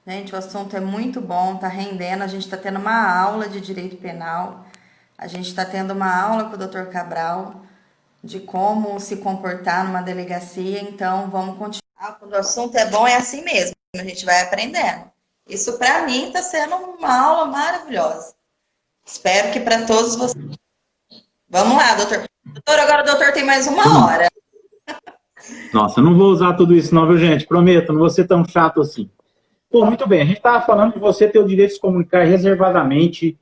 Gente, o assunto é muito bom, tá rendendo. A gente está tendo uma aula de direito penal. A gente está tendo uma aula com o Dr. Cabral de como se comportar numa delegacia. Então, vamos continuar. Quando o assunto é bom, é assim mesmo. A gente vai aprendendo. Isso, para mim, está sendo uma aula maravilhosa. Espero que para todos vocês. Vamos lá, doutor. Doutor, agora o doutor tem mais uma Vamos. hora. Nossa, eu não vou usar tudo isso não, viu, gente? Prometo, não vou ser tão chato assim. Pô, muito bem, a gente estava falando de você ter o direito de se comunicar reservadamente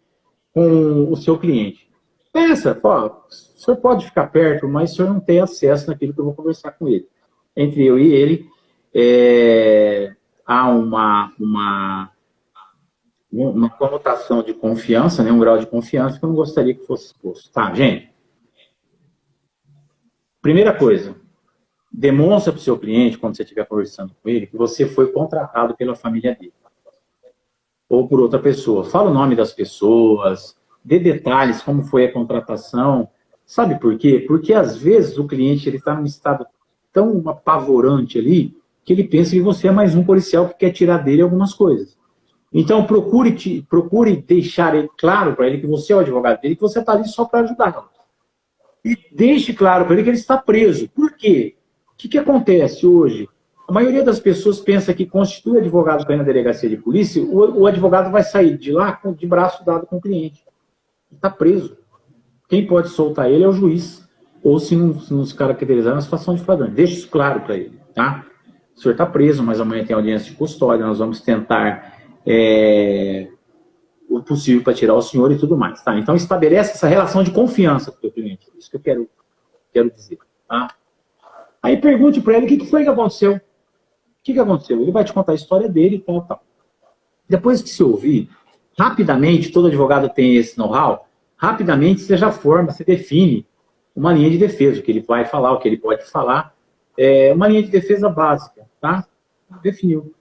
com o seu cliente. Pensa, pô, o senhor pode ficar perto, mas o senhor não tem acesso naquilo que eu vou conversar com ele. Entre eu e ele, há uma conotação de confiança, né, um grau de confiança que eu não gostaria que fosse exposto. Tá, gente? Primeira coisa, demonstra para o seu cliente, quando você estiver conversando com ele, que você foi contratado pela família dele ou por outra pessoa. Fala o nome das pessoas, dê detalhes, como foi a contratação. Sabe por quê? Porque, às vezes, o cliente está num estado tão apavorante ali que ele pensa que você é mais um policial que quer tirar dele algumas coisas. Então, procure deixar claro para ele que você é o advogado dele, que você está ali só para ajudá-lo. E deixe claro para ele que ele está preso. Por quê? O que acontece hoje? A maioria das pessoas pensa que constitui advogado para ir na delegacia de polícia, o advogado vai sair de lá de braço dado com o cliente. Está preso. Quem pode soltar ele é o juiz, ou se não se caracterizar na situação de flagrante. Deixe isso claro para ele. Tá? O senhor está preso, mas amanhã tem audiência de custódia, nós vamos tentar o possível para tirar o senhor e tudo mais. Tá? Então, estabelece essa relação de confiança com o seu cliente. Isso que eu quero dizer. Tá? Aí pergunte para ele o que foi que aconteceu. O que aconteceu? Ele vai te contar a história dele e tal, tal. Depois que você ouvir, rapidamente, todo advogado tem esse know-how, rapidamente você já forma, você define uma linha de defesa, o que ele vai falar, o que ele pode falar, uma linha de defesa básica, tá? Definiu.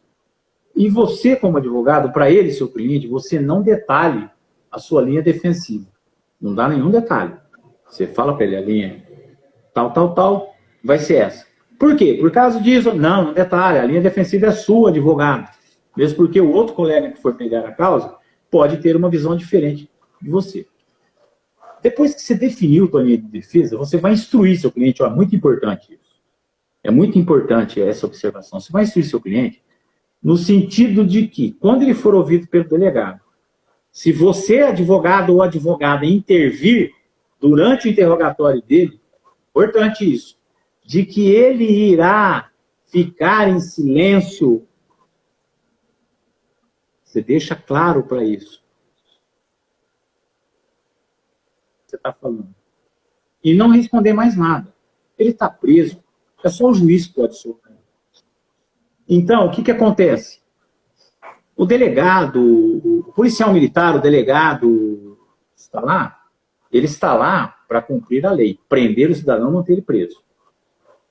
E você, como advogado, para ele, seu cliente, você não detalhe a sua linha defensiva. Não dá nenhum detalhe. Você fala para ele a linha tal, tal, tal, vai ser essa. Por quê? Por causa disso? Não detalhe, a linha defensiva é sua, advogado. Mesmo porque o outro colega que for pegar a causa pode ter uma visão diferente de você. Depois que você definiu a sua linha de defesa, você vai instruir seu cliente. Ó, é muito importante isso. É muito importante essa observação. Você vai instruir seu cliente no sentido de que, quando ele for ouvido pelo delegado, se você, advogado ou advogada, intervir durante o interrogatório dele, importante isso, de que ele irá ficar em silêncio. Você deixa claro para isso. Você está falando. E não responder mais nada. Ele está preso. É só o juiz que pode soltar. Então, o que acontece? O delegado, o policial militar, o delegado está lá, ele está lá para cumprir a lei, prender o cidadão, manter ele preso.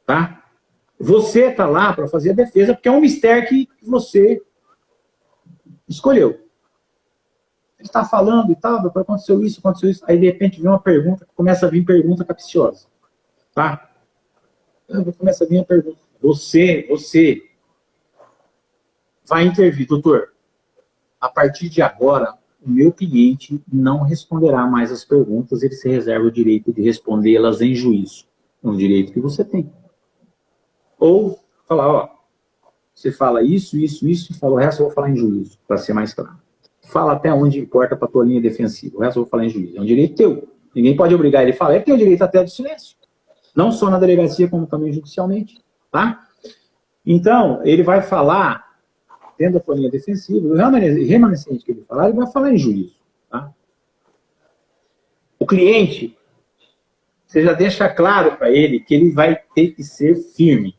Tá? Você está lá para fazer a defesa, porque é um mistério que você escolheu. Ele está falando e tal, depois aconteceu isso, aí de repente vem uma pergunta, começa a vir pergunta capciosa. Tá? Começa a vir a pergunta. Você vai intervir, doutor. A partir de agora, o meu cliente não responderá mais as perguntas, ele se reserva o direito de respondê-las em juízo. É um direito que você tem. Ou falar, ó, você fala isso, isso, isso, e fala o resto eu vou falar em juízo, para ser mais claro. Fala até onde importa para a tua linha defensiva, o resto eu vou falar em juízo. É um direito teu. Ninguém pode obrigar ele a falar, ele tem o direito até do silêncio. Não só na delegacia, como também judicialmente. Tá? Então, ele vai falar dentro da tua linha defensiva, o remanescente que ele falar, ele vai falar em juízo. Tá? O cliente, você já deixa claro para ele que ele vai ter que ser firme.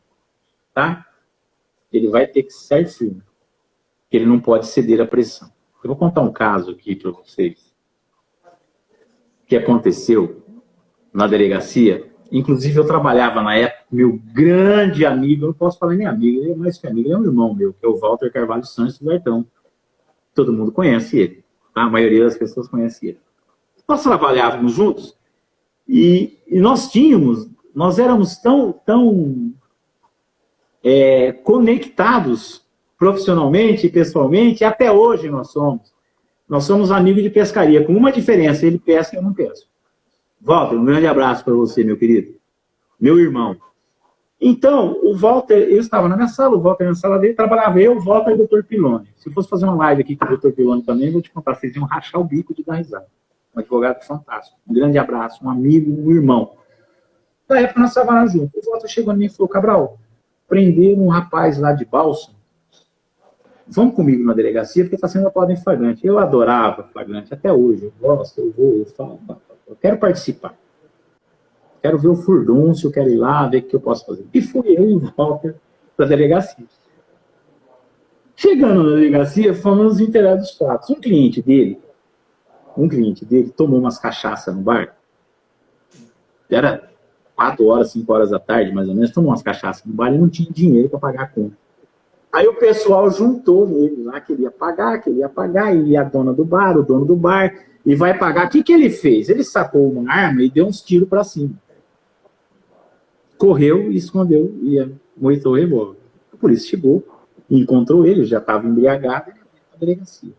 Tá? Ele vai ter que ser firme. Ele não pode ceder à pressão. Eu vou contar um caso aqui para vocês que aconteceu na delegacia. Inclusive, eu trabalhava na época, meu grande amigo, eu não posso falar nem amigo, ele é mais que amigo, ele é um irmão meu, que é o Walter Carvalho Santos do Bertão. Todo mundo conhece ele. Tá? A maioria das pessoas conhece ele. Nós trabalhávamos juntos e nós éramos tão conectados, profissionalmente e pessoalmente, e até hoje nós somos. Nós somos amigos de pescaria, com uma diferença, ele pesca e eu não pesco. Walter, um grande abraço para você, meu querido. Meu irmão. Então, o Walter, eu estava na minha sala, o Walter na sala dele, trabalhava eu, o Walter e o Dr. Pilone. Se eu fosse fazer uma live aqui com o Dr. Pilone também, eu vou te contar, vocês iam rachar o bico de dar risada. Um advogado fantástico. Um grande abraço, um amigo, um irmão. Na época nós estávamos juntos. O Walter chegou em mim e falou, Cabral, prenderam um rapaz lá de Balsam. Vamos comigo na delegacia, porque está sendo apurado em flagrante. Eu adorava flagrante, até hoje. Eu gosto, eu vou, eu falo, eu quero participar. Quero ver o furdúncio, quero ir lá, ver o que eu posso fazer. E fui eu e o Walter para a delegacia. Chegando na delegacia, fomos inteirar dos fatos. Um cliente dele tomou umas cachaças no bar. Era 4 horas, 5 horas da tarde, mais ou menos, tomou umas cachaças no bar e não tinha dinheiro para pagar a conta. Aí o pessoal juntou nele lá, queria pagar, e a dona do bar, o dono do bar, e vai pagar. O que ele fez? Ele sacou uma arma e deu uns tiros para cima. Correu e escondeu e moitou o revólver. A polícia chegou, encontrou ele, já estava embriagado, e levou para a delegacia.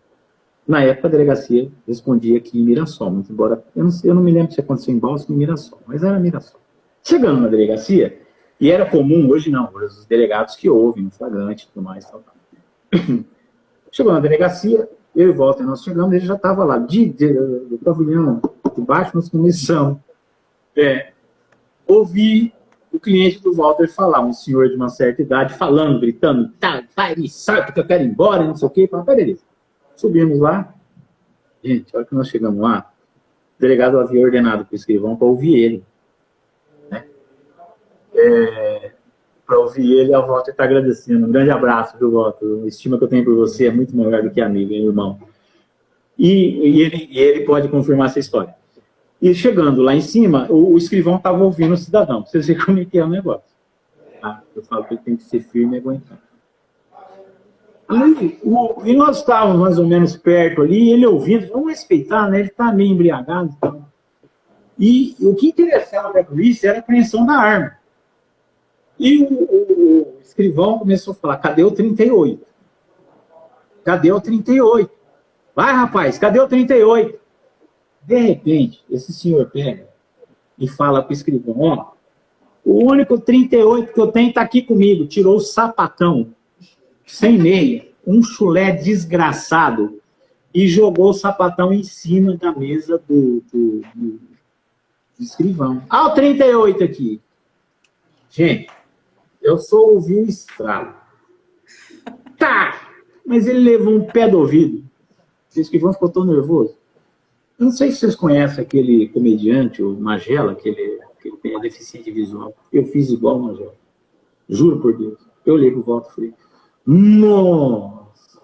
Na época, a delegacia respondia aqui em Mirassol, muito embora eu não me lembro se aconteceu em Balsam ou em Mirassol, mas era Mirassol. Chegando na delegacia, e era comum, hoje não, hoje os delegados que ouvem, no flagrante e tudo mais. Tal. Chegou na delegacia, eu e o Walter, nós chegamos, ele já estava lá, do pavilhão, de baixo, nós começamos. Ouvi o cliente do Walter falar, um senhor de uma certa idade, falando, gritando, tá, vai, sai, porque eu quero ir embora, não sei o quê. Beleza. Subimos lá. Gente, a hora que nós chegamos lá, o delegado havia ordenado para o escrivão para ouvir ele. Né? Para ouvir ele, a Walter está agradecendo. Um grande abraço, viu, Walter? A estima que eu tenho por você é muito maior do que amigo, hein, irmão? E ele pode confirmar essa história. E chegando lá em cima, o escrivão estava ouvindo o cidadão. Pra vocês verem como é que é o negócio. Tá? Eu falo que ele tem que ser firme e aguentar. Aí, e nós estávamos mais ou menos perto ali, ele ouvindo, vamos respeitar, né? Ele está meio embriagado. Então. E o que interessava para a polícia era a apreensão da arma. E o escrivão começou a falar, cadê o 38? Cadê o 38? Vai, rapaz, cadê o 38? De repente, esse senhor pega e fala para o escrivão, ó, o único 38 que eu tenho está aqui comigo. Tirou o sapatão, sem meia, um chulé desgraçado, e jogou o sapatão em cima da mesa do escrivão. Ah, o 38 aqui. Gente, eu só ouvi o estralo. Tá! Mas ele levou um pé do ouvido. O escrivão ficou tão nervoso. Eu não sei se vocês conhecem aquele comediante, o Magela, que ele tem a deficiência visual. Eu fiz igual o Magela. Juro por Deus. Eu olhei pro Walter e falei, nossa!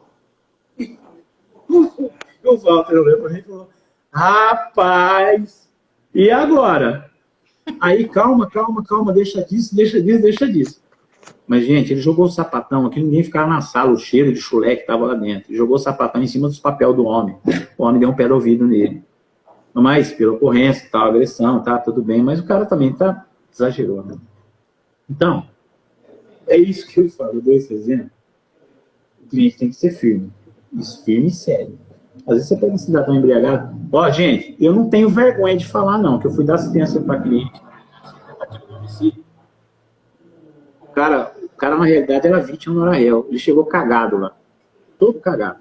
O Walter olhou para mim e falou, rapaz! E agora? Aí, calma, deixa disso. Mas, gente, ele jogou o sapatão aqui, ninguém ficava na sala, o cheiro de chulé que estava lá dentro. Ele jogou o sapatão em cima dos papéis do homem. O homem deu um pé do ouvido nele. Mas, pela ocorrência, tal, agressão, tá, tudo bem, mas o cara também exagerou, né? Então, é isso que eu falo, eu dou esse exemplo. O cliente tem que ser firme. Isso, firme e sério. Às vezes você pega um cidadão embriagado. Ó, gente, eu não tenho vergonha de falar, não, que eu fui dar assistência para cliente. O cara, na realidade, era vítima, não era réu. Ele chegou cagado lá. Todo cagado.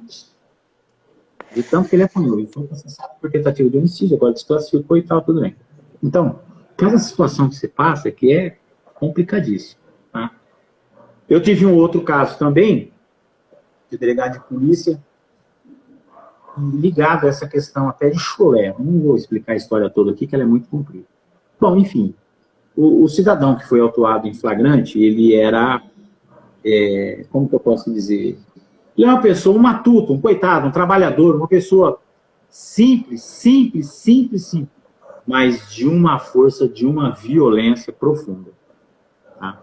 De tanto que ele apanhou. Ele foi processado por tentativa de homicídio, agora desclassificou e tal, tudo bem. Então, cada situação que você passa que é complicadíssima. Tá? Eu tive um outro caso também, de delegado de polícia, ligado a essa questão até de chulé. Não vou explicar a história toda aqui, que ela é muito comprida. Bom, enfim, o cidadão que foi autuado em flagrante, ele era, como que eu posso dizer? Ele é uma pessoa, um matuto, um coitado, um trabalhador, uma pessoa simples, mas de uma força, de uma violência profunda. Tá?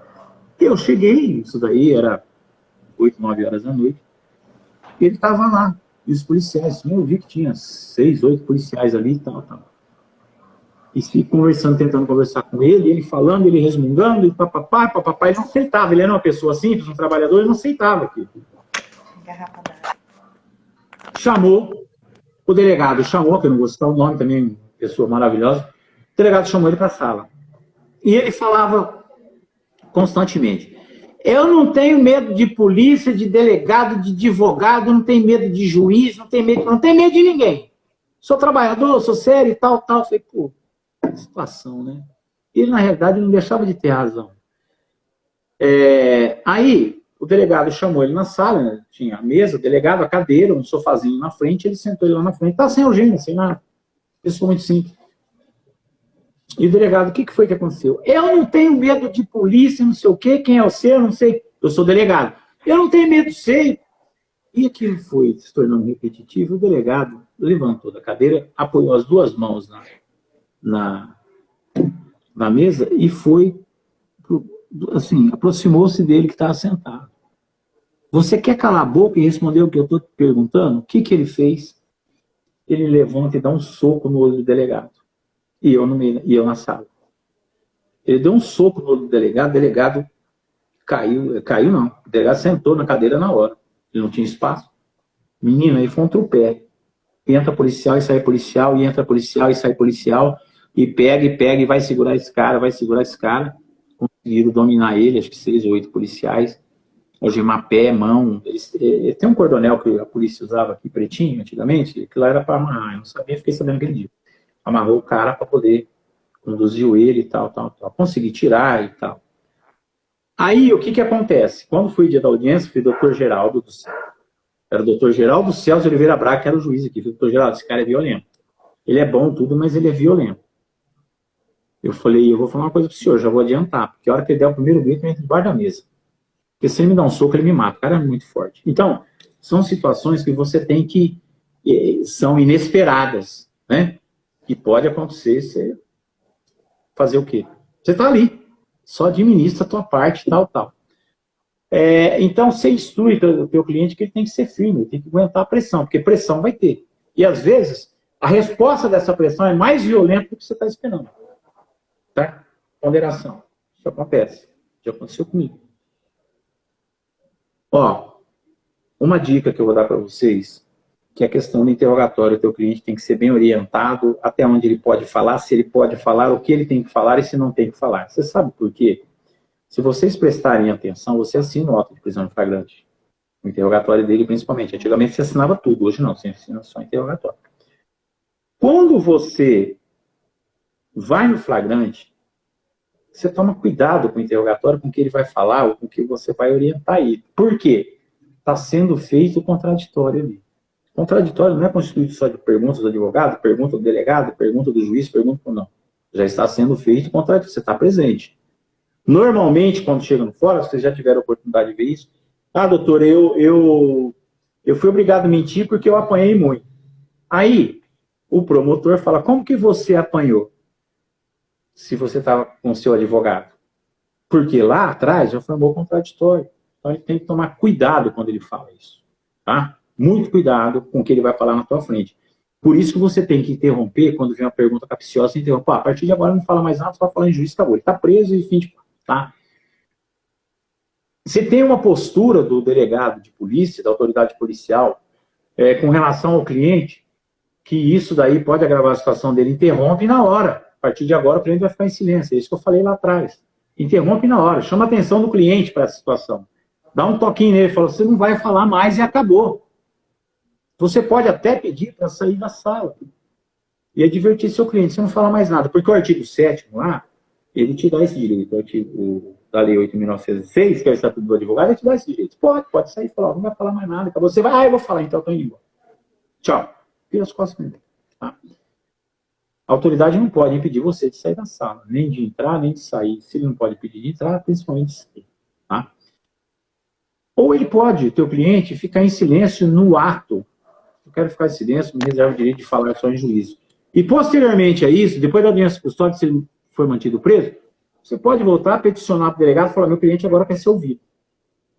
Eu cheguei, isso daí era 8, 9 horas da noite, e ele estava lá, e os policiais, eu vi que tinha 6, 8 policiais ali e tal. E fico conversando, tentando conversar com ele, ele falando, ele resmungando, e papapá, ele não aceitava, ele era uma pessoa simples, um trabalhador, ele não aceitava aquilo. Garrafa d'água. Chamou, o delegado chamou, que eu não vou citar o nome também, pessoa maravilhosa, o delegado chamou ele para a sala. E ele falava constantemente: eu não tenho medo de polícia, de delegado, de advogado, não tenho medo de juiz, não tenho medo de ninguém. Sou trabalhador, sou sério e tal, tal. Eu falei, pô, que situação, né? Ele, na realidade, não deixava de ter razão. Aí, o delegado chamou ele na sala, né? Tinha a mesa, o delegado, a cadeira, um sofazinho na frente, ele sentou ele lá na frente, estava sem urgência, sem nada. Isso foi muito simples. E o delegado, o que foi que aconteceu? Eu não tenho medo de polícia, não sei o quê, quem é você, eu não sei, eu sou delegado. Eu não tenho medo de ser. E aquilo foi se tornando repetitivo, o delegado levantou da cadeira, apoiou as duas mãos na mesa e foi, assim, aproximou-se dele que estava sentado. Você quer calar a boca e responder o que eu estou te perguntando? O que ele fez? Ele levanta e dá um soco no olho do delegado. E eu na sala. Ele deu um soco no olho do delegado, o delegado caiu não. O delegado sentou na cadeira na hora. Ele não tinha espaço. Menino, aí foi um tropé. Entra policial e sai policial, e entra policial e sai policial, e pega e vai segurar esse cara, Conseguiram dominar ele, acho que 6 ou 8 policiais. Algemar pé, mão. Tem um cordonel que a polícia usava aqui, pretinho, antigamente, que lá era para amarrar. Eu não sabia, fiquei sabendo aquele dia. Amarrou o cara para poder conduzir ele e tal. Consegui tirar e tal. Aí, o que acontece? Quando foi o dia da audiência, foi o doutor Geraldo do Céu. Era o doutor Geraldo Celso Oliveira Braga, que era o juiz aqui. Foi o doutor Geraldo, esse cara é violento. Ele é bom tudo, mas ele é violento. Eu falei, eu vou falar uma coisa pro senhor, já vou adiantar, porque a hora que ele der o primeiro grito, eu entro debaixo da mesa. Porque se ele me dá um soco, ele me mata. O cara é muito forte. Então, são situações que você tem que... são inesperadas, né? Que pode acontecer, você fazer o quê? Você está ali, só administra a tua parte, tal. Então, você instrui o teu cliente que ele tem que ser firme, ele tem que aguentar a pressão, porque pressão vai ter. E, às vezes, a resposta dessa pressão é mais violenta do que você está esperando. Tá? Ponderação. Isso acontece. Já aconteceu comigo. Ó, uma dica que eu vou dar para vocês, que é a questão do interrogatório. O teu cliente tem que ser bem orientado até onde ele pode falar, se ele pode falar, o que ele tem que falar e se não tem que falar. Você sabe por quê? Se vocês prestarem atenção, você assina o auto de prisão em flagrante. O interrogatório dele, principalmente. Antigamente você assinava tudo, hoje não, você assina só interrogatório. Quando você vai no flagrante, você toma cuidado com o interrogatório, com o que ele vai falar ou com o que você vai orientar ele. Por quê? Está sendo feito o contraditório ali. O contraditório não é constituído só de perguntas do advogado, pergunta do delegado, pergunta do juiz, pergunta não. Já está sendo feito o contraditório, você está presente. Normalmente, quando chega no fórum, vocês já tiveram a oportunidade de ver isso. Ah, doutor, eu fui obrigado a mentir porque eu apanhei muito. Aí, o promotor fala, como que você apanhou? Se você estava com o seu advogado. Porque lá atrás já formou contraditório. Então, ele tem que tomar cuidado quando ele fala isso. Tá? Muito cuidado com o que ele vai falar na tua frente. Por isso que você tem que interromper quando vem uma pergunta capciosa, você interrompe. A partir de agora não fala mais nada, só vai falar em juiz, acabou. Ele está preso e fim de... Tá? Você tem uma postura do delegado de polícia, da autoridade policial, com relação ao cliente, que isso daí pode agravar a situação dele, interrompe na hora. A partir de agora o cliente vai ficar em silêncio. É isso que eu falei lá atrás. Interrompe na hora. Chama a atenção do cliente para essa situação. Dá um toquinho nele, fala, você não vai falar mais e acabou. Você pode até pedir para sair da sala e advertir seu cliente, você não fala mais nada. Porque o artigo 7º lá, ele te dá esse direito. O artigo da Lei 8.906, que é o Estatuto do Advogado, ele te dá esse direito. Pode sair e falar, não vai falar mais nada. Acabou. Você vai, eu vou falar, então eu estou indo embora. Tchau. Vira as costas mesmo. Tá? A autoridade não pode impedir você de sair da sala, nem de entrar, nem de sair. Se ele não pode pedir de entrar, principalmente de sair. Tá? Ou ele pode, o teu cliente, ficar em silêncio no ato. Eu quero ficar em silêncio, me reservo o direito de falar só em juízo. E posteriormente a isso, depois da audiência custódia, se ele for mantido preso, você pode voltar, peticionar para o delegado e falar, meu cliente agora quer ser ouvido.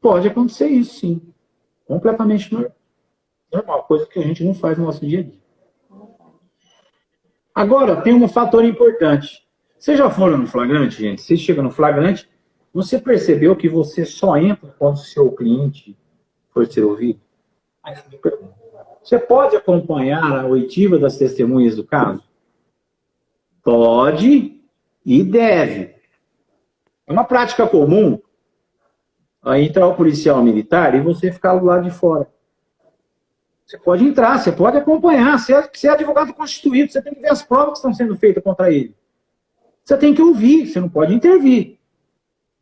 Pode acontecer isso, sim. Completamente normal, coisa que a gente não faz no nosso dia a dia. Agora, tem um fator importante. Vocês já foram no flagrante, gente? Você chega no flagrante, você percebeu que você só entra quando o seu cliente for ser ouvido? Aí você me pergunta, você pode acompanhar a oitiva das testemunhas do caso? Pode e deve. É uma prática comum aí entrar o policial militar e você ficar do lado de fora. Você pode entrar, você pode acompanhar. Você é advogado constituído, você tem que ver as provas que estão sendo feitas contra ele. Você tem que ouvir, você não pode intervir.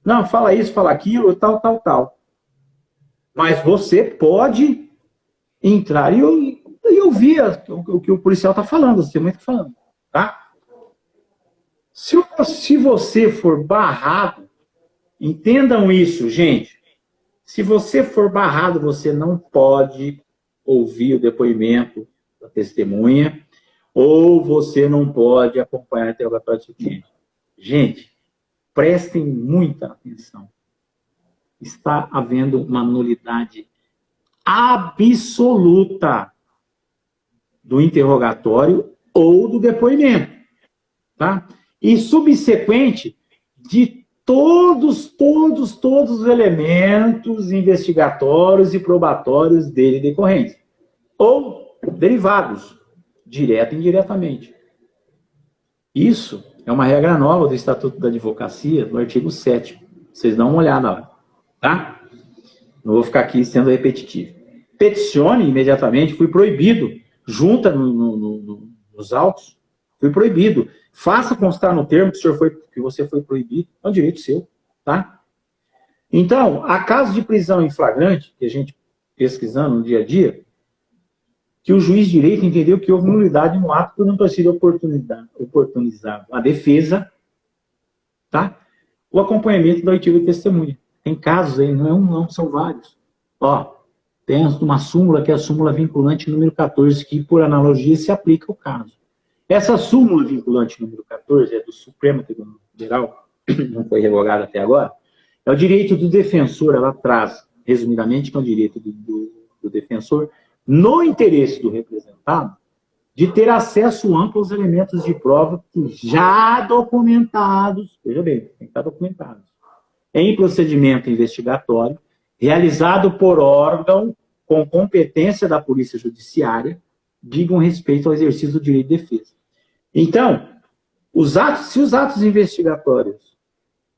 Não, fala isso, fala aquilo, tal, tal, tal. Mas você pode entrar e ouvir o que o policial está falando, você está falando, tá? Se você for barrado, entendam isso, gente. Se você for barrado, você não pode ouvir o depoimento da testemunha ou você não pode acompanhar o interrogatório do cliente. Gente, prestem muita atenção. Está havendo uma nulidade absoluta do interrogatório ou do depoimento, tá? E subsequente de todos os elementos investigatórios e probatórios dele decorrentes, ou derivados, direto e indiretamente. Isso é uma regra nova do Estatuto da Advocacia, no artigo 7º. Vocês dão uma olhada lá, tá? Não vou ficar aqui sendo repetitivo. Peticione imediatamente, fui proibido, junta nos autos, fui proibido. Faça constar no termo que você foi proibido, é um direito seu, tá? Então, há casos de prisão em flagrante, que a gente pesquisando no dia a dia, que o juiz de direito entendeu que houve nulidade no ato por não ter sido oportunizado a defesa, tá? O acompanhamento da oitiva de testemunha. Tem casos aí, não é um, não, são vários. Ó, tem uma súmula, que é a súmula vinculante número 14, que por analogia se aplica ao caso. Essa súmula vinculante número 14 é do Supremo Tribunal Federal, não foi revogada até agora, é o direito do defensor, ela traz, resumidamente, que é o direito do defensor, no interesse do representado, de ter acesso amplo aos elementos de prova já documentados, veja bem, tem que estar documentados, em procedimento investigatório, realizado por órgão com competência da Polícia Judiciária, digam respeito ao exercício do direito de defesa. Então, se os atos investigatórios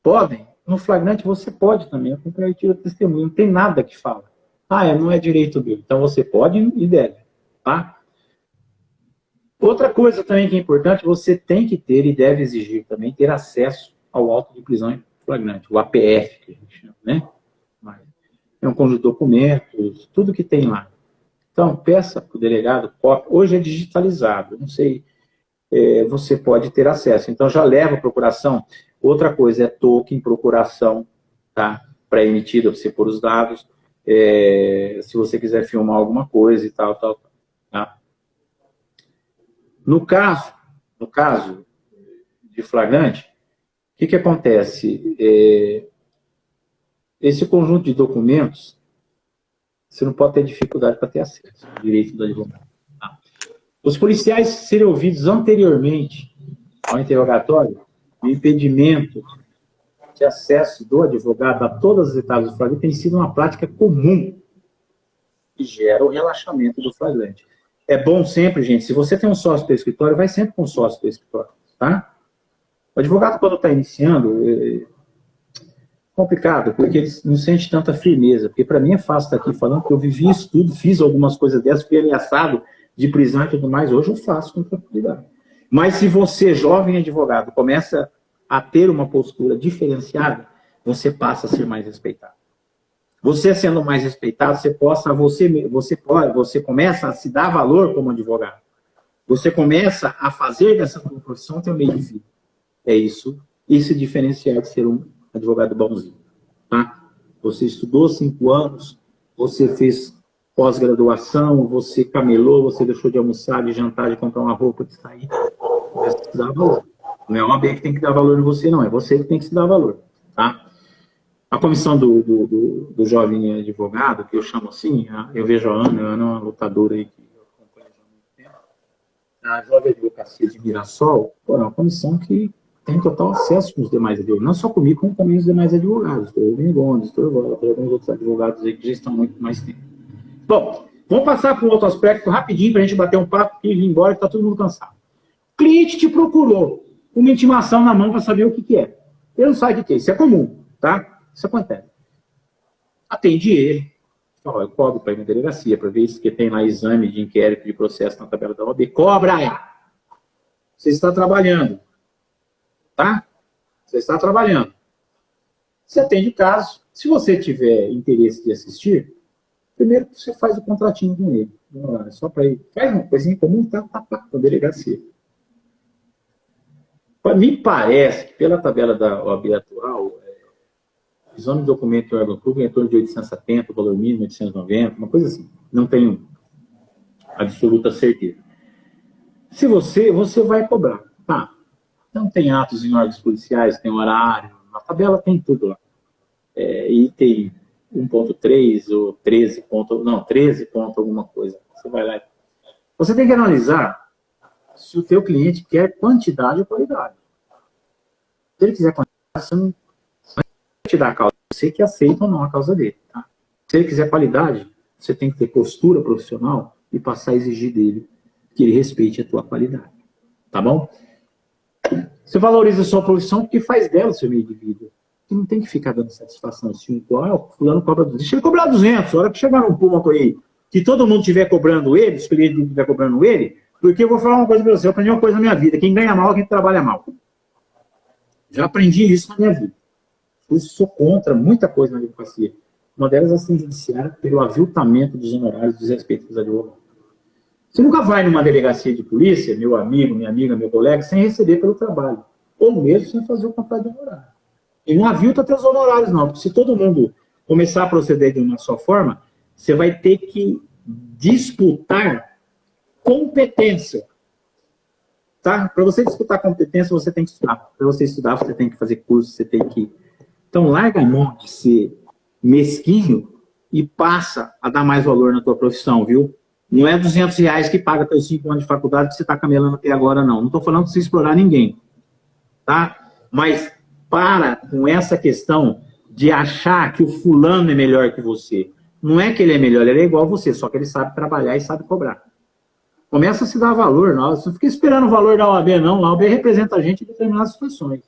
podem, no flagrante você pode também acompanhar o tiro de testemunho, não tem nada que fala. Não é direito dele. Então você pode e deve, tá? Outra coisa também que é importante, você tem que ter e deve exigir também ter acesso ao auto de prisão em flagrante, o APF, que a gente chama, né? É um conjunto de documentos, tudo que tem lá. Então, peça para o delegado cópia. Hoje é digitalizado, não sei, você pode ter acesso. Então, já leva a procuração. Outra coisa é token, procuração, tá? Pré-emitida, você pôr os dados. Se você quiser filmar alguma coisa e tal, tá? No caso de flagrante, o que acontece? Esse conjunto de documentos, você não pode ter dificuldade para ter acesso, direito do advogado. Tá? Os policiais serem ouvidos anteriormente ao interrogatório, o impedimento de acesso do advogado a todas as etapas do flagrante tem sido uma prática comum que gera o relaxamento do flagrante. É bom sempre, gente, se você tem um sócio do escritório, vai sempre com um sócio do escritório, tá? O advogado, quando está iniciando, complicado, porque ele não sente tanta firmeza, porque para mim é fácil estar aqui falando que eu vivi isso tudo, fiz algumas coisas dessas, fui ameaçado de prisão e tudo mais, hoje eu faço com tranquilidade. Mas se você, jovem advogado, começa a ter uma postura diferenciada, você passa a ser mais respeitado. Você sendo mais respeitado, você começa a se dar valor como advogado. Você começa a fazer dessa profissão teu meio de vida. É isso diferenciar de ser um advogado bonzinho, tá? Você estudou 5 anos, você fez pós-graduação, você camelou, você deixou de almoçar, de jantar, de comprar uma roupa, de sair. Você tem que dar valor. Não é uma OAB que tem que dar valor em você, não. É você que tem que se dar valor, tá? A comissão do jovem advogado, que eu chamo assim, eu vejo a Ana é uma lutadora aí que eu acompanho já há muito tempo. A Jovem Advocacia de Mirassol, é uma comissão que tem total acesso com os demais advogados, não só comigo, como também os demais advogados, Dr. Bengones, Dr. Walter, alguns outros advogados aí que já estão há muito mais tempo. Bom, Vamos passar para um outro aspecto rapidinho para a gente bater um papo e ir embora, que está todo mundo cansado. O cliente te procurou uma intimação na mão para saber o que, que é. Ele não sabe o que é. Isso é comum, tá? Isso acontece. Atende ele. Fala, eu cobro para ir na delegacia para ver se tem lá exame de inquérito de processo na tabela da OAB. Cobra! Você está trabalhando. Tá? Você está trabalhando. Você atende o caso. Se você tiver interesse de assistir, primeiro você faz o contratinho com ele. Só para ir. Faz uma coisinha comum, tá com a delegacia. Me parece que pela tabela da OAB atual, exame de documento em órgão público é em torno de 870, o valor mínimo 890, uma coisa assim. Não tenho absoluta certeza. Se você vai cobrar. Tá. Então tem atos em órgãos policiais, tem horário, na tabela tem tudo lá. Item 1.3 ou 13 ponto, não, 13 ponto alguma coisa. Você vai lá. Você tem que analisar se o teu cliente quer quantidade ou qualidade. Se ele quiser quantidade, você não vai te dar a causa. Você que aceita ou não a causa dele. Tá? Se ele quiser qualidade, você tem que ter postura profissional e passar a exigir dele que ele respeite a tua qualidade. Tá bom? Você valoriza a sua profissão porque faz dela o seu meio de vida. Você não tem que ficar dando satisfação assim. O fulano cobra 200. Deixa ele cobrar 200. A hora que chegar num ponto aí, que todo mundo estiver cobrando ele, se o cliente estiver cobrando ele, porque eu vou falar uma coisa pra você. Eu aprendi uma coisa na minha vida. Quem ganha mal é quem trabalha mal. Já aprendi isso na minha vida. Eu sou contra muita coisa na advocacia. Uma delas é a ação judiciária pelo aviltamento dos honorários dos respeitos dos advogados. Você nunca vai numa delegacia de polícia, meu amigo, minha amiga, meu colega, sem receber pelo trabalho. Ou mesmo sem fazer o contrato de honorário. E não avilta teus honorários, não. Porque se todo mundo começar a proceder de uma só forma, você vai ter que disputar competência. Tá? Para você disputar competência, você tem que estudar. Para você estudar, você tem que fazer curso, você tem que... Então, larga a mão de ser mesquinho e passa a dar mais valor na tua profissão, viu? Não é R$200 que paga teus 5 anos de faculdade que você está camelando até agora, não. Não estou falando de você explorar ninguém. Tá? Mas para com essa questão de achar que o fulano é melhor que você. Não é que ele é melhor, ele é igual a você, só que ele sabe trabalhar e sabe cobrar. Começa a se dar valor. Não fica esperando o valor da OAB, não. A OAB representa a gente em determinadas situações.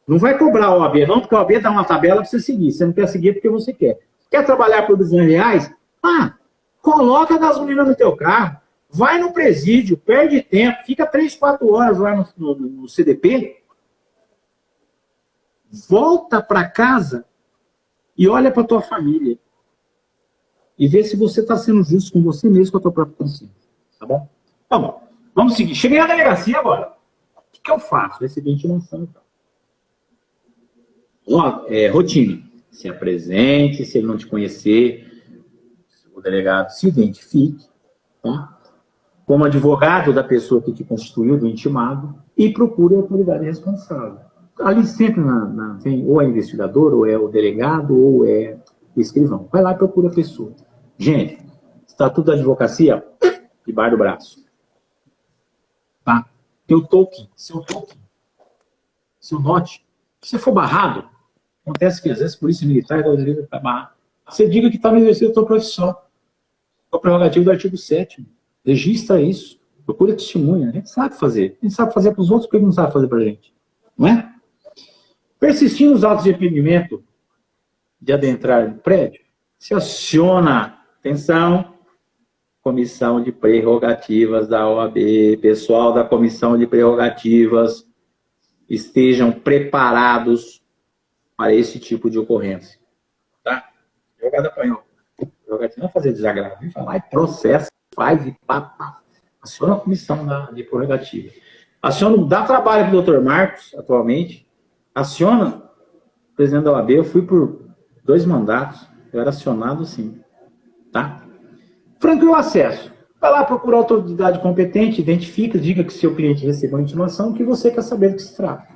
Não vai cobrar a OAB, não, porque a OAB dá uma tabela para você seguir. Você não quer seguir porque você quer. Quer trabalhar por R$200? Coloca a gasolina no teu carro, vai no presídio, perde tempo, fica 3, 4 horas lá no CDP, volta para casa e olha para tua família. E vê se você está sendo justo com você mesmo, com a tua própria consciência. Tá bom? Tá bom. Vamos seguir. Cheguei na delegacia agora. O que eu faço? Recebi intimação e tal. Rotina. Se apresente, se ele não te conhecer, o delegado se identifique, tá? Como advogado da pessoa que te constituiu, do intimado, e procure a autoridade responsável. Ali sempre tem ou é investigador, ou é o delegado, ou é o escrivão. Vai lá e procura a pessoa. Gente, estatuto da advocacia, debaixo do braço. Tá? Teu token, seu note. Se você for barrado, acontece que às vezes polícia militar está barrado. Você diga que está no exercício da tua profissão. É o prerrogativo do artigo 7º. Registra isso. Procura testemunha. A gente sabe fazer. A gente sabe fazer para os outros, porque não sabe fazer para a gente. Não é? Persistindo os autos de impedimento de adentrar no prédio, se aciona, atenção, comissão de prerrogativas da OAB, pessoal da comissão de prerrogativas, estejam preparados para esse tipo de ocorrência. Tá? Jogada apanhou. Não fazer desagravo, vem falar, processa, faz e pá. Aciona a comissão de prerrogativa. Dá trabalho para o Dr. Marcos, atualmente. Aciona o presidente da OAB. Eu fui por 2 mandatos. Eu era acionado, sim. Tá? Franqueou o acesso. Vai lá procurar a autoridade competente, identifica, diga que seu cliente recebeu a intimação, que você quer saber do que se trata.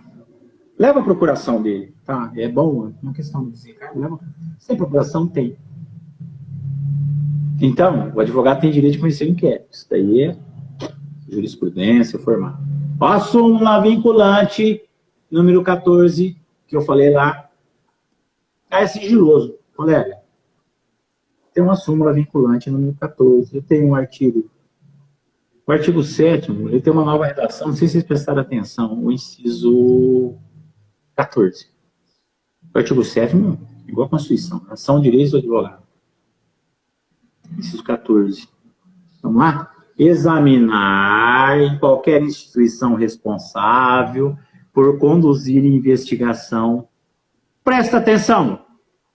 Leva a procuração dele. Tá? É bom, é uma questão de desencargo. Sem procuração, tem. Então, o advogado tem direito de conhecer o inquérito. Isso daí é jurisprudência, formal. A súmula vinculante, número 14, que eu falei lá, é sigiloso, colega. tem uma súmula vinculante número 14, eu tenho um artigo. O artigo 7º, ele tem uma nova redação, não sei se vocês prestaram atenção, o inciso 14. O artigo 7º, igual a Constituição, ação, direitos do advogado. Inciso 14. Vamos lá? Examinar em qualquer instituição responsável por conduzir investigação. Presta atenção!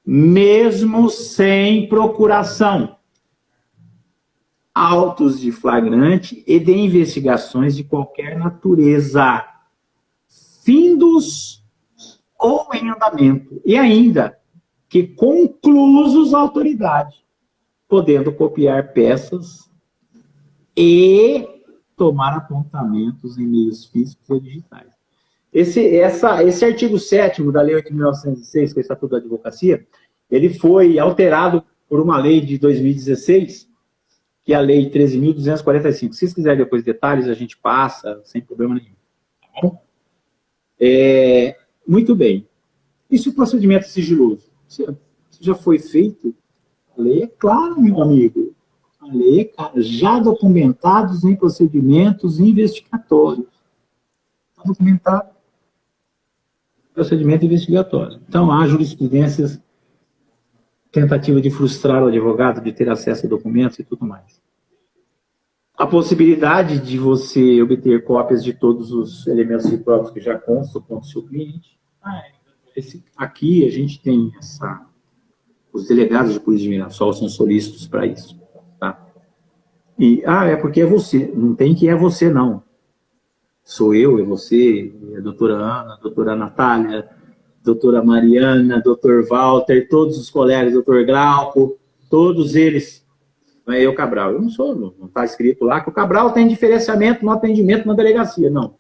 Mesmo sem procuração, autos de flagrante e de investigações de qualquer natureza, findos ou em andamento, e ainda que conclusos a autoridade, podendo copiar peças e tomar apontamentos em meios físicos ou digitais. Esse artigo 7º da Lei 8.906, que é o Estatuto da Advocacia, ele foi alterado por uma lei de 2016, que é a Lei 13.245. Se vocês quiserem depois detalhes, a gente passa, sem problema nenhum. Tá bom? Muito bem. E se o procedimento é sigiloso? Se já foi feito, a lei é clara, meu amigo. A lei é clara. Já documentados em procedimentos investigatórios. Está documentado procedimento investigatório. Então, há jurisprudências, tentativa de frustrar o advogado de ter acesso a documentos e tudo mais. A possibilidade de você obter cópias de todos os elementos de provas que já constam contra o seu cliente. Aqui a gente tem os delegados de polícia de Mirassol são solícitos para isso. Tá? E, é porque é você. Não tem que é você, não. Sou eu, é você, é a doutora Ana, a doutora Natália, a doutora Mariana, doutor Walter, todos os colegas, doutor Glauco, todos eles. Não é eu, Cabral. Eu não sou, não está escrito lá que o Cabral tem diferenciamento no atendimento na delegacia. Não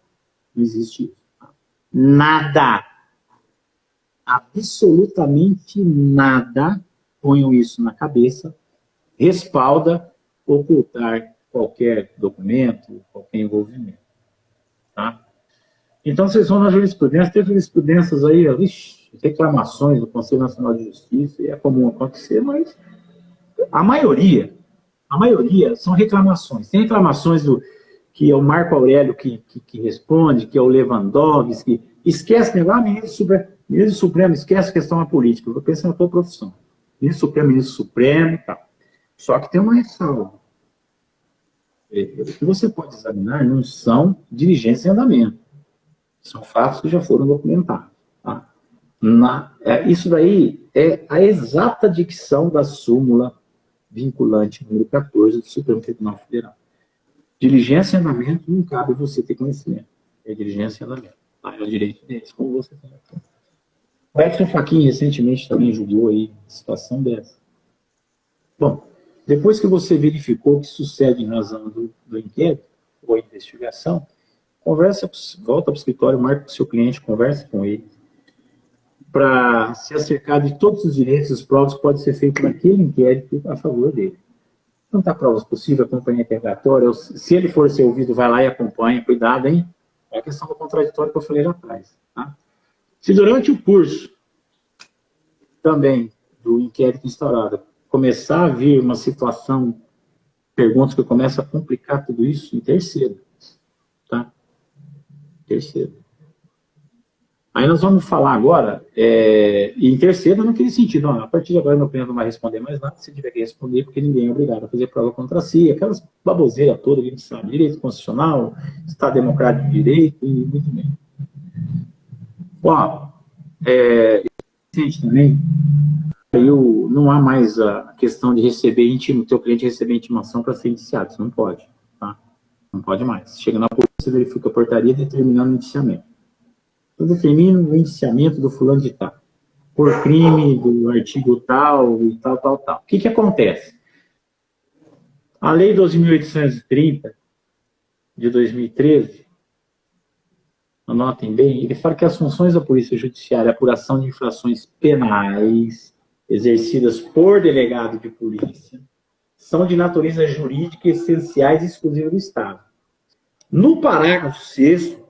existe isso. Nada. Absolutamente nada, ponham isso na cabeça, respalda ocultar qualquer documento, qualquer envolvimento. Tá? Então, vocês vão na jurisprudência, tem jurisprudências aí, reclamações do Conselho Nacional de Justiça, e é comum acontecer, mas a maioria são reclamações. Tem reclamações que é o Marco Aurélio que responde, que é o Lewandowski, esquece, ministro Supremo, esquece a questão da política, eu penso na tua profissão. Ministro Supremo e tal. Só que tem uma ressalva. O que você pode examinar não são diligências em andamento. São fatos que já foram documentados. Tá? Isso daí é a exata dicção da súmula vinculante número 14 do Supremo Tribunal Federal. Diligência em andamento não cabe você ter conhecimento. É diligência em andamento. É o direito deles, como você tem. O Edson Fachin recentemente também julgou aí a situação dessa. Bom, depois que você verificou que sucede em razão do inquérito ou investigação, volta para o escritório, marca com o seu cliente, conversa com ele, para se acercar de todos os direitos e as provas que podem ser feitos naquele inquérito a favor dele. Não está provas possíveis, acompanha interrogatório, se ele for ser ouvido, vai lá e acompanha, cuidado, hein? É a questão do contraditório que eu falei lá atrás. Tá? Se durante o curso, também, do inquérito instaurado, começar a vir uma situação, perguntas que começam a complicar tudo isso, interceda. Tá? Interceda. Aí nós vamos falar agora, e interceda naquele sentido, a partir de agora meu cliente não vai responder mais nada, se tiver que responder, porque ninguém é obrigado a fazer prova contra si, aquelas baboseiras todas que a gente sabe, direito constitucional, Estado Democrático de Direito, e muito bem. Bom, também, não há mais a questão de receber teu cliente receber intimação para ser indiciado, isso não pode, tá? Não pode mais. Chega na polícia, verifica a portaria determinando o indiciamento. Eu determino o indiciamento do fulano de tal, por crime do artigo tal e tal. O que acontece? A Lei 12.830, de 2013, anotem bem, ele fala que as funções da Polícia Judiciária, apuração de infrações penais exercidas por delegado de polícia, são de natureza jurídica essenciais e exclusivas do Estado. No parágrafo 6º,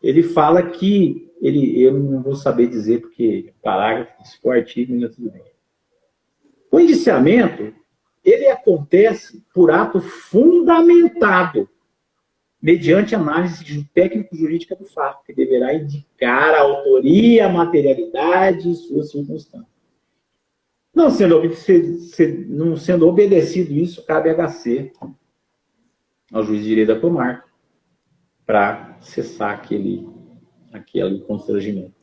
ele fala que, eu não vou saber dizer, porque parágrafo, se for artigo, ainda tudo bem. O indiciamento, ele acontece por ato fundamentado, mediante análise técnico-jurídica do fato, que deverá indicar a autoria, a materialidade e suas circunstâncias. Não sendo obedecido isso, cabe HC ao juiz de direito da comarca para cessar aquele constrangimento.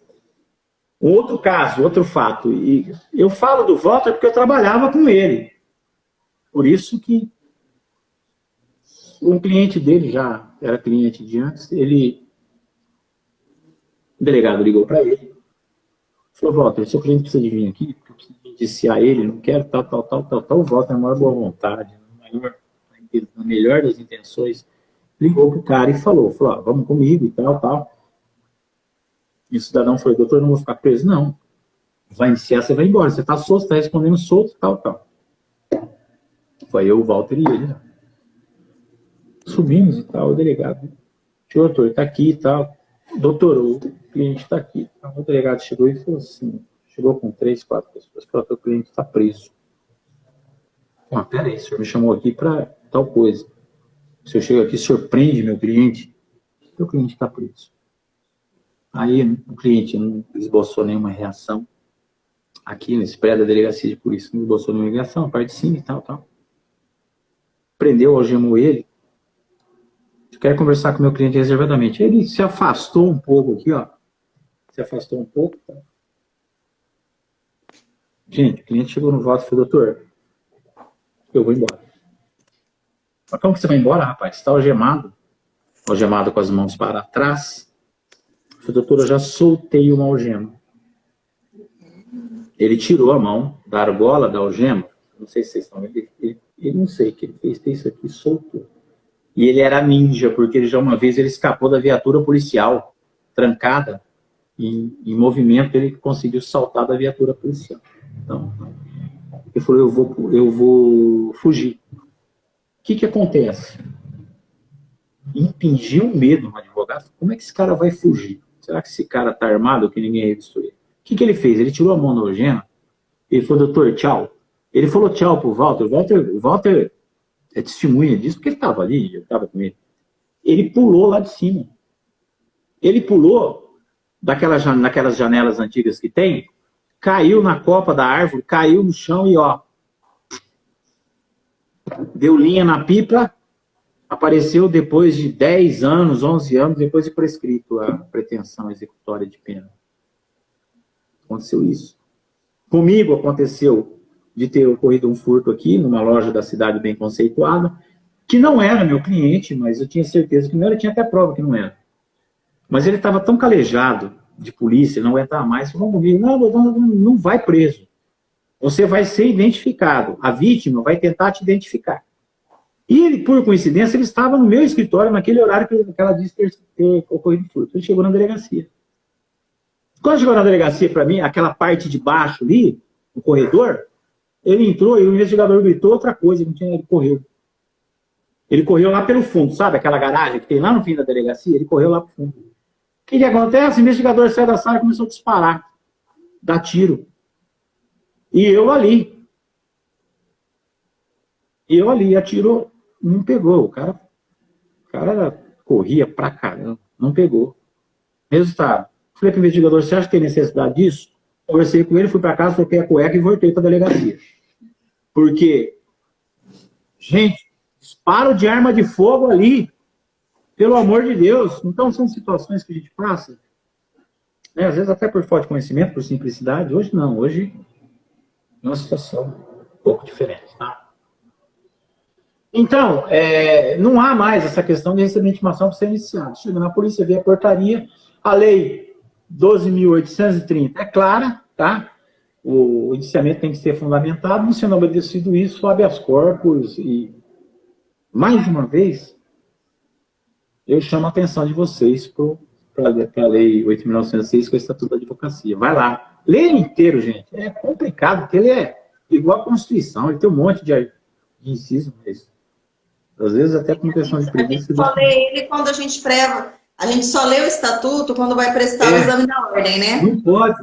Um outro caso, outro fato, e eu falo do Walter porque eu trabalhava com ele. Por isso que um cliente dele já era cliente de antes, o delegado ligou para ele, falou, Walter, seu cliente precisa de vir aqui, porque eu preciso indiciar ele, não quero tal. O Walter, na maior boa vontade, na melhor das intenções, ligou pro cara e falou, vamos comigo e tal. E o cidadão falou, doutor, não vou ficar preso? Não. Vai indiciar, você vai embora, você tá solto, você tá respondendo solto, tal. Foi eu, o Walter e ele, né? Subimos e tal, o delegado, doutor, tá aqui e tal. Doutor, o cliente tá aqui. O delegado chegou e falou assim, chegou com 3, 4 pessoas, falou que o cliente tá preso. Peraí, o senhor me chamou aqui para tal coisa. O senhor chega aqui, surpreende meu cliente, o cliente tá preso. Aí o cliente não esboçou nenhuma reação. Aqui nesse prédio da delegacia de polícia, não esboçou nenhuma reação, a parte de cima e tal. Prendeu, algemou ele. Quero conversar com meu cliente reservadamente. Ele se afastou um pouco aqui, ó. Se afastou um pouco. Tá? Gente, o cliente chegou no voto e falou, doutor, eu vou embora. Mas como que você vai embora, rapaz? Você está algemado. Algemado com as mãos para trás. Eu falei, doutor, eu já soltei uma algema. Ele tirou a mão da argola da algema. Não sei se vocês estão vendo. Ele não sei o que ele fez isso aqui, soltou. E ele era ninja, porque ele já uma vez ele escapou da viatura policial, trancada, em movimento, ele conseguiu saltar da viatura policial. Então, ele falou, eu vou fugir. O que acontece? Impingiu um medo no advogado. Como é que esse cara vai fugir? Será que esse cara está armado ou que ninguém revistou ele? O que ele fez? Ele tirou a mão da algema, ele falou, doutor, tchau. Ele falou tchau pro Walter. O Walter é testemunha disso, porque ele estava ali, eu estava com ele. Ele pulou lá de cima. Ele pulou naquelas janelas antigas que tem, caiu na copa da árvore, caiu no chão e ó, deu linha na pipa, apareceu depois de 10 anos, 11 anos, depois de prescrito a pretensão executória de pena. Aconteceu isso. Comigo aconteceu de ter ocorrido um furto aqui, numa loja da cidade bem conceituada, que não era meu cliente, mas eu tinha certeza que não era, tinha até prova que não era. Mas ele estava tão calejado de polícia, não aguentava mais, falou comigo, não vai preso. Você vai ser identificado. A vítima vai tentar te identificar. E ele, por coincidência, ele estava no meu escritório naquele horário que ela disse ter ocorrido furto. Ele chegou na delegacia. Quando chegou na delegacia, para mim, aquela parte de baixo ali, no corredor, ele entrou e o investigador gritou outra coisa, ele correu. Ele correu lá pelo fundo, sabe? Aquela garagem que tem lá no fim da delegacia, ele correu lá pro fundo. O que acontece? O investigador saiu da sala e começou a disparar, dar tiro. E eu ali, atirou, não pegou. O cara corria pra caramba, não pegou. Resultado, falei pro investigador, você acha que tem necessidade disso? Conversei com ele, fui para casa, troquei a cueca e voltei para a delegacia. Porque, gente, disparo de arma de fogo ali, pelo amor de Deus. Então, são situações que a gente passa, né, às vezes até por falta de conhecimento, por simplicidade. Hoje não, hoje é uma situação um pouco diferente, tá? Então, não há mais essa questão de receber intimação para ser iniciado. Chega na polícia, vê a portaria, a lei 12.830 é clara, tá? O indiciamento tem que ser fundamentado, não sendo obedecido isso, habeas corpus. E, mais uma vez, eu chamo a atenção de vocês para a lei 8.906, com o Estatuto da Advocacia. Vai lá. Lê ele inteiro, gente. É complicado, porque ele é igual à Constituição, ele tem um monte de inciso, mas às vezes até com questão de preguiça. Só lê ele quando a gente preva. A gente só lê o estatuto quando vai prestar o exame da ordem, né? Não pode.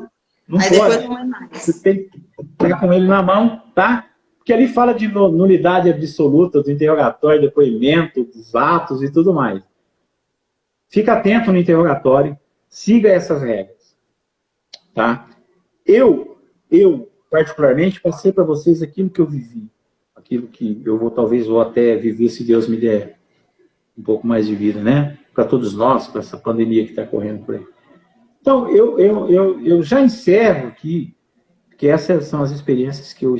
Não aí pode. Depois não é mais. Você tem que pegar com ele na mão, tá? Porque ali fala de nulidade absoluta do interrogatório, depoimento, dos atos e tudo mais. Fica atento no interrogatório, siga essas regras. Tá? Eu particularmente, passei para vocês aquilo que eu vivi. Aquilo que eu talvez vou até viver, se Deus me der um pouco mais de vida, né? Para todos nós, com essa pandemia que está correndo por aí. Então, eu já encerro aqui, que essas são as experiências que eu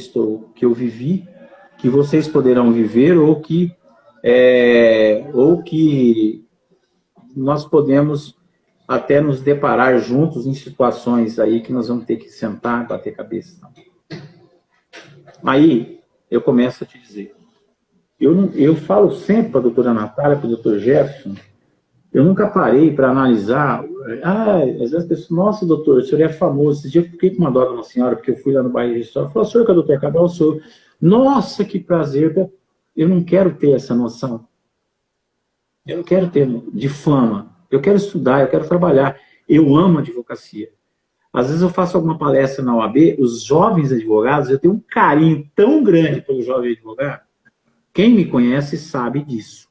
vivi, que vocês poderão viver, ou que nós podemos até nos deparar juntos em situações aí que nós vamos ter que sentar, bater cabeça. Aí, eu começo a te dizer, eu falo sempre para a doutora Natália, para o doutor Jefferson, eu nunca parei para analisar. Às vezes as pessoas, nossa, doutor, o senhor é famoso. Esse dia eu fiquei com uma dó de uma senhora, porque eu fui lá no bairro de história, falou, o senhor que é o doutor Cabral, o senhor. Nossa, que prazer. Eu não quero ter essa noção. Eu não quero ter de fama. Eu quero estudar, eu quero trabalhar. Eu amo advocacia. Às vezes eu faço alguma palestra na OAB, os jovens advogados, eu tenho um carinho tão grande pelo jovem advogado. Quem me conhece sabe disso.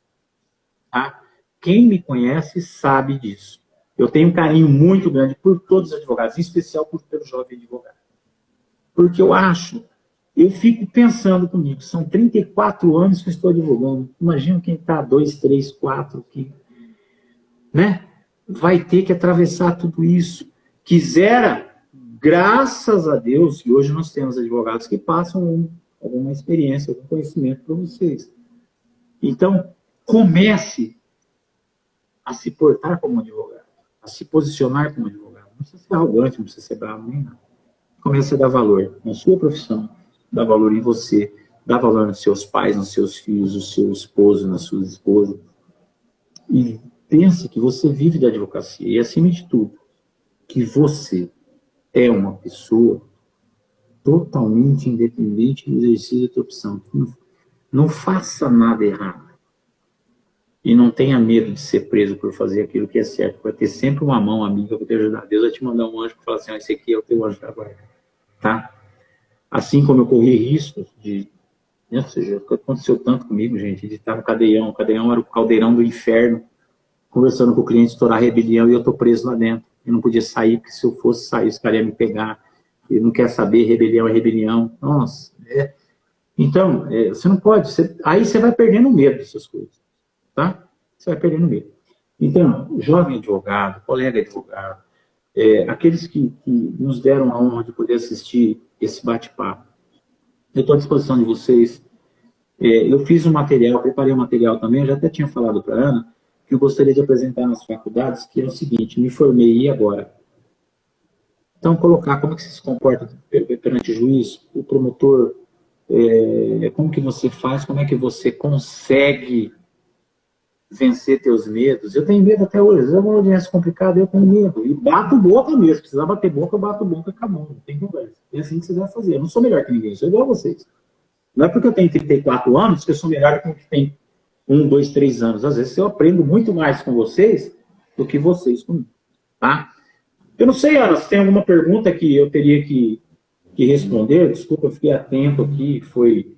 Tá? Quem me conhece sabe disso. Eu tenho um carinho muito grande por todos os advogados, em especial pelo jovem advogado. Porque eu fico pensando comigo, são 34 anos que eu estou advogando. Imagina quem está 2, 3, 4, que, né? Vai ter que atravessar tudo isso. Quisera, graças a Deus, que hoje nós temos advogados que passam alguma experiência, algum conhecimento para vocês. Então, comece a se portar como advogado, a se posicionar como advogado. Não precisa ser arrogante, não precisa ser bravo, nem nada. Comece a dar valor na sua profissão, dar valor em você, dar valor nos seus pais, nos seus filhos, no seu esposo, nas suas esposas. E pense que você vive da advocacia. E, acima de tudo, que você é uma pessoa totalmente independente no exercício da sua opção. Não faça nada errado. E não tenha medo de ser preso por fazer aquilo que é certo. Vai ter sempre uma mão amiga para te ajudar. Deus vai te mandar um anjo que fala assim, esse aqui é o teu anjo da guarda. Tá? Assim como eu corri riscos de... Ou seja, aconteceu tanto comigo, gente, de estar no cadeião. O cadeião era o caldeirão do inferno, conversando com o cliente, estourar a rebelião, e eu estou preso lá dentro. Eu não podia sair, porque se eu fosse sair, os caras iam me pegar. Ele não quer saber, rebelião é rebelião. Nossa, Então, você não pode... Aí você vai perdendo medo dessas coisas. Tá? Você vai perdendo medo. Então, jovem advogado, colega advogado, aqueles que nos deram a honra de poder assistir esse bate-papo, eu estou à disposição de vocês. Eu fiz um material, preparei um material também, eu já até tinha falado para a Ana, que eu gostaria de apresentar nas faculdades, que é o seguinte, me formei e agora? Então, colocar como que você se comporta perante o juiz, o promotor, como que você faz, como é que você consegue vencer teus medos. Eu tenho medo até hoje. É uma audiência complicada, eu tenho medo. E bato boca mesmo. Se precisar bater boca, eu bato boca e acabou. Não tem conversa. É assim que você vai fazer. Eu não sou melhor que ninguém, eu sou igual a vocês. Não é porque eu tenho 34 anos que eu sou melhor que quem tem 1, 2, 3 anos. Às vezes eu aprendo muito mais com vocês do que vocês comigo. Tá? Eu não sei, Ana, se tem alguma pergunta que eu teria que responder. Desculpa, eu fiquei atento aqui. Foi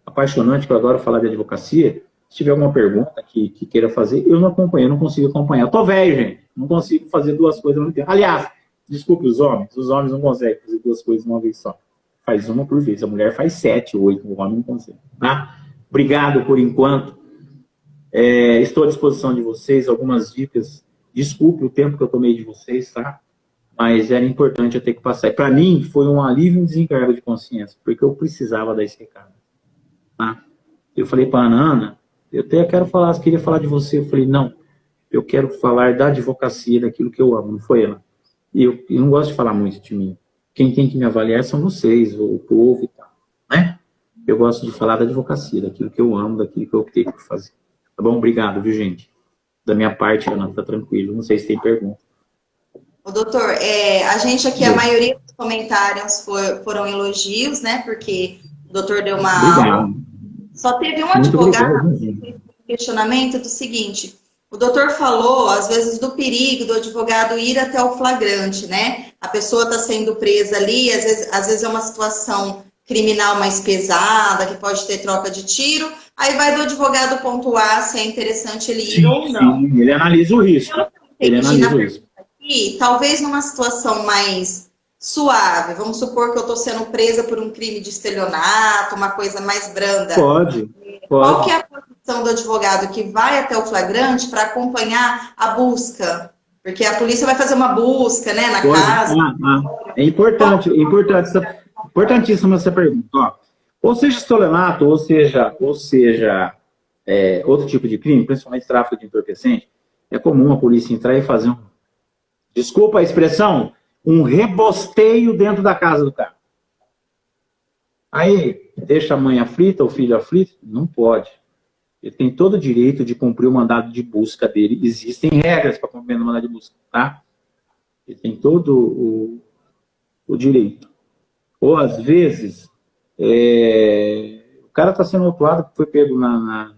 apaixonante, que eu adoro falar de advocacia. Se tiver alguma pergunta que queira fazer, eu não acompanhei, não consigo acompanhar. Eu tô velho, gente. Não consigo fazer duas coisas ao mesmo tempo. Aliás, desculpe os homens não conseguem fazer duas coisas de uma vez só. Faz uma por vez. A mulher faz 7, 8, o homem não consegue. Tá? Obrigado por enquanto. Estou à disposição de vocês, algumas dicas. Desculpe o tempo que eu tomei de vocês, tá? Mas era importante eu ter que passar. E para mim, foi um alívio e um desencargo de consciência, porque eu precisava dar esse recado. Tá? Eu falei para a Ana, eu até queria falar de você. Eu falei, não, eu quero falar da advocacia, daquilo que eu amo, não foi ela. E eu não gosto de falar muito de mim. Quem tem que me avaliar são vocês, o povo e tal, né? Eu gosto de falar da advocacia, daquilo que eu amo, daquilo que eu optei por fazer. Tá bom? Obrigado, viu, gente? Da minha parte, Ana, tá tranquilo. Não sei se tem pergunta. Ô, doutor, a gente aqui, a maioria dos comentários foram elogios, né? Porque o doutor deu uma aula. Só teve um advogado questionamento do seguinte: o doutor falou, às vezes, do perigo do advogado ir até o flagrante, né? A pessoa está sendo presa ali, às vezes é uma situação criminal mais pesada, que pode ter troca de tiro, aí vai do advogado pontuar se é interessante ele ir ou não. Sim, ele analisa o risco. Ele analisa o risco. E talvez numa situação mais suave, vamos supor que eu estou sendo presa por um crime de estelionato, uma coisa mais branda. Pode. Qual que é a posição do advogado que vai até o flagrante para acompanhar a busca? Porque a polícia vai fazer uma busca, né, na casa. É importante, importantíssima essa pergunta. Ó, ou seja estelionato, ou seja outro tipo de crime, principalmente tráfico de entorpecente, é comum a polícia entrar e fazer desculpa a expressão, um rebosteio dentro da casa do cara. Aí, deixa a mãe aflita, o filho aflito? Não pode. Ele tem todo o direito de cumprir o mandado de busca dele. Existem regras para cumprir o mandado de busca, tá? Ele tem todo o direito. Ou, às vezes, o cara está sendo autuado porque foi pego numa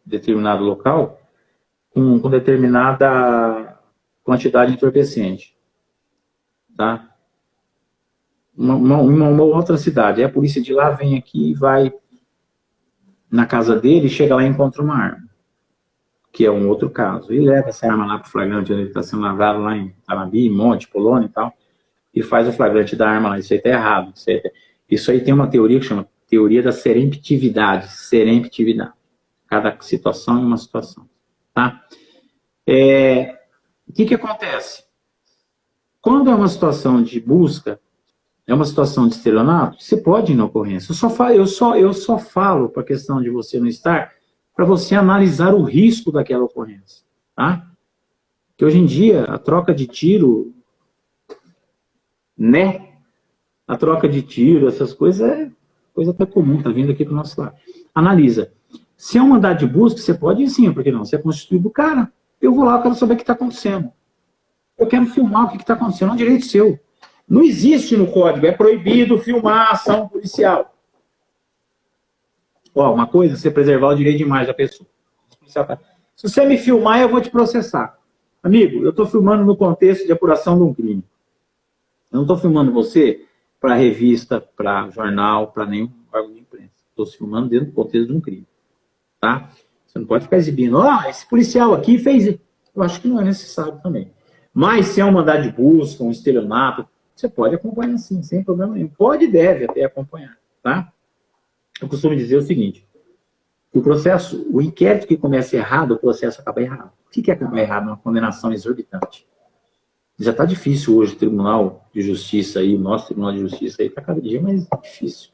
determinado local com determinada quantidade de entorpecente, tá? Uma outra cidade. Aí a polícia de lá vem aqui e vai na casa dele, chega lá e encontra uma arma, que é um outro caso. E leva essa arma lá para o flagrante, onde ele está sendo lavrado lá em Tanabi, Monte, Polônia e tal, e faz o flagrante da arma lá. Isso aí está errado. Isso aí tem uma teoria que chama teoria da seremptividade. Seremptividade. Cada situação é uma situação. Tá? O que acontece? Quando é uma situação de busca, é uma situação de estelionato, você pode ir na ocorrência. Eu só falo para a questão de você não estar, para você analisar o risco daquela ocorrência. Tá? Que hoje em dia, a troca de tiro, né? A troca de tiro, essas coisas é coisa até comum, tá vindo aqui para o nosso lado. Analisa. Se é um mandado de busca, você pode ir sim, porque não? Você é constituído do cara. Eu vou lá, eu quero saber o que está acontecendo. Eu quero filmar o que está acontecendo, é um direito seu. Não existe no código, é proibido filmar a ação policial. Ó, uma coisa, você preservar o direito de imagem da pessoa. Se você me filmar, eu vou te processar. Amigo, eu estou filmando no contexto de apuração de um crime. Eu não estou filmando você para revista, para jornal, para nenhum órgão de imprensa. Estou filmando dentro do contexto de um crime. Tá? Você não pode ficar exibindo. Esse policial aqui fez... Eu acho que não é necessário também. Mas se é um mandado de busca, um estelionato, você pode acompanhar sim, sem problema nenhum. Pode e deve até acompanhar. Tá? Eu costumo dizer o seguinte. O inquérito que começa errado, o processo acaba errado. O que é acabar errado? Uma condenação exorbitante. Já está difícil hoje o Tribunal de Justiça aí, o nosso Tribunal de Justiça aí, está cada dia mais difícil.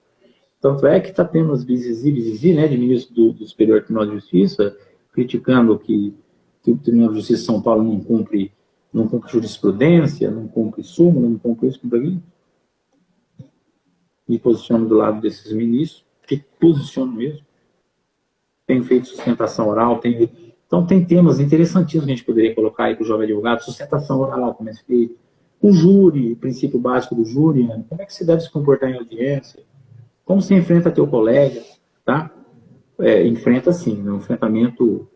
Tanto é que está tendo as bizizi, né, de ministro do Superior Tribunal de Justiça, criticando que o Tribunal de Justiça de São Paulo não cumpre jurisprudência, não cumpre súmula, não cumpre isso, cumpre aquilo. Me posiciono do lado desses ministros, que posiciono mesmo. Tenho feito sustentação oral, então tem temas interessantíssimos que a gente poderia colocar aí para o jovem advogado, sustentação oral, como é feito, o júri, o princípio básico do júri, né? Como é que você deve se comportar em audiência, como você enfrenta teu colega, tá? Enfrenta sim, um enfrentamento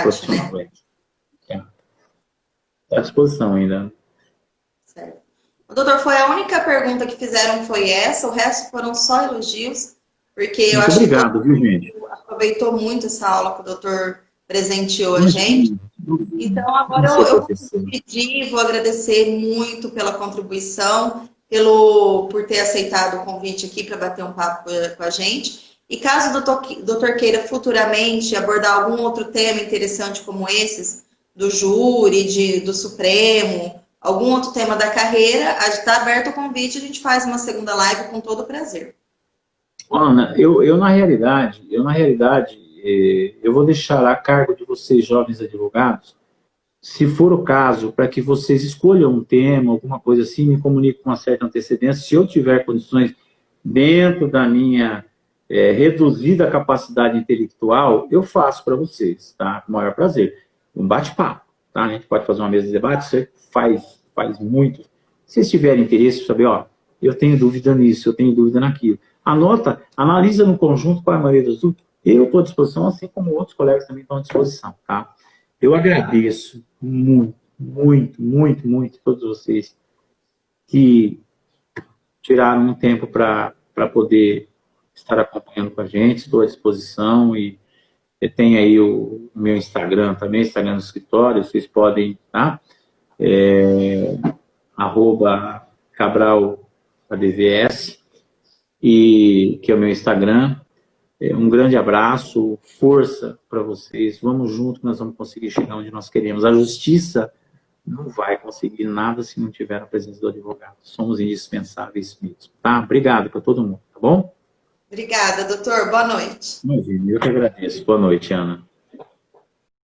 profissional. Né? Está à disposição ainda. Certo. Doutor, foi a única pergunta que fizeram foi essa, o resto foram só elogios, porque eu acho obrigado, viu, gente? Aproveitou muito essa aula que o doutor presenteou a gente. Então, agora eu vou pedir, vou agradecer muito pela contribuição, por ter aceitado o convite aqui para bater um papo com a gente. E caso o doutor queira futuramente abordar algum outro tema interessante como esses, do júri, do Supremo, algum outro tema da carreira, está aberto o convite, a gente faz uma segunda live com todo prazer. Ana, eu na realidade, eu vou deixar a cargo de vocês, jovens advogados, se for o caso, para que vocês escolham um tema, alguma coisa assim, me comuniquem com uma certa antecedência. Se eu tiver condições dentro da minha reduzida capacidade intelectual, eu faço para vocês, tá? Com o maior prazer. Um bate-papo, tá? A gente pode fazer uma mesa de debate, você faz muito. Se vocês tiverem interesse, saber, eu tenho dúvida nisso, eu tenho dúvida naquilo. Anota, analisa no conjunto qual é a maioria das dúvidas. Eu estou à disposição, assim como outros colegas também estão à disposição, tá? Eu agradeço muito todos vocês que tiraram um tempo para poder estar acompanhando com a gente. Estou à disposição e tem aí o meu Instagram também, Instagram do escritório, vocês podem, tá? @CabralADVS, e que é o meu Instagram. Um grande abraço, força para vocês, vamos junto que nós vamos conseguir chegar onde nós queremos. A justiça não vai conseguir nada se não tiver a presença do advogado. Somos indispensáveis mesmo, tá? Obrigado para todo mundo, tá bom? Obrigada, doutor. Boa noite. Imagina, eu que agradeço. Boa noite, Ana.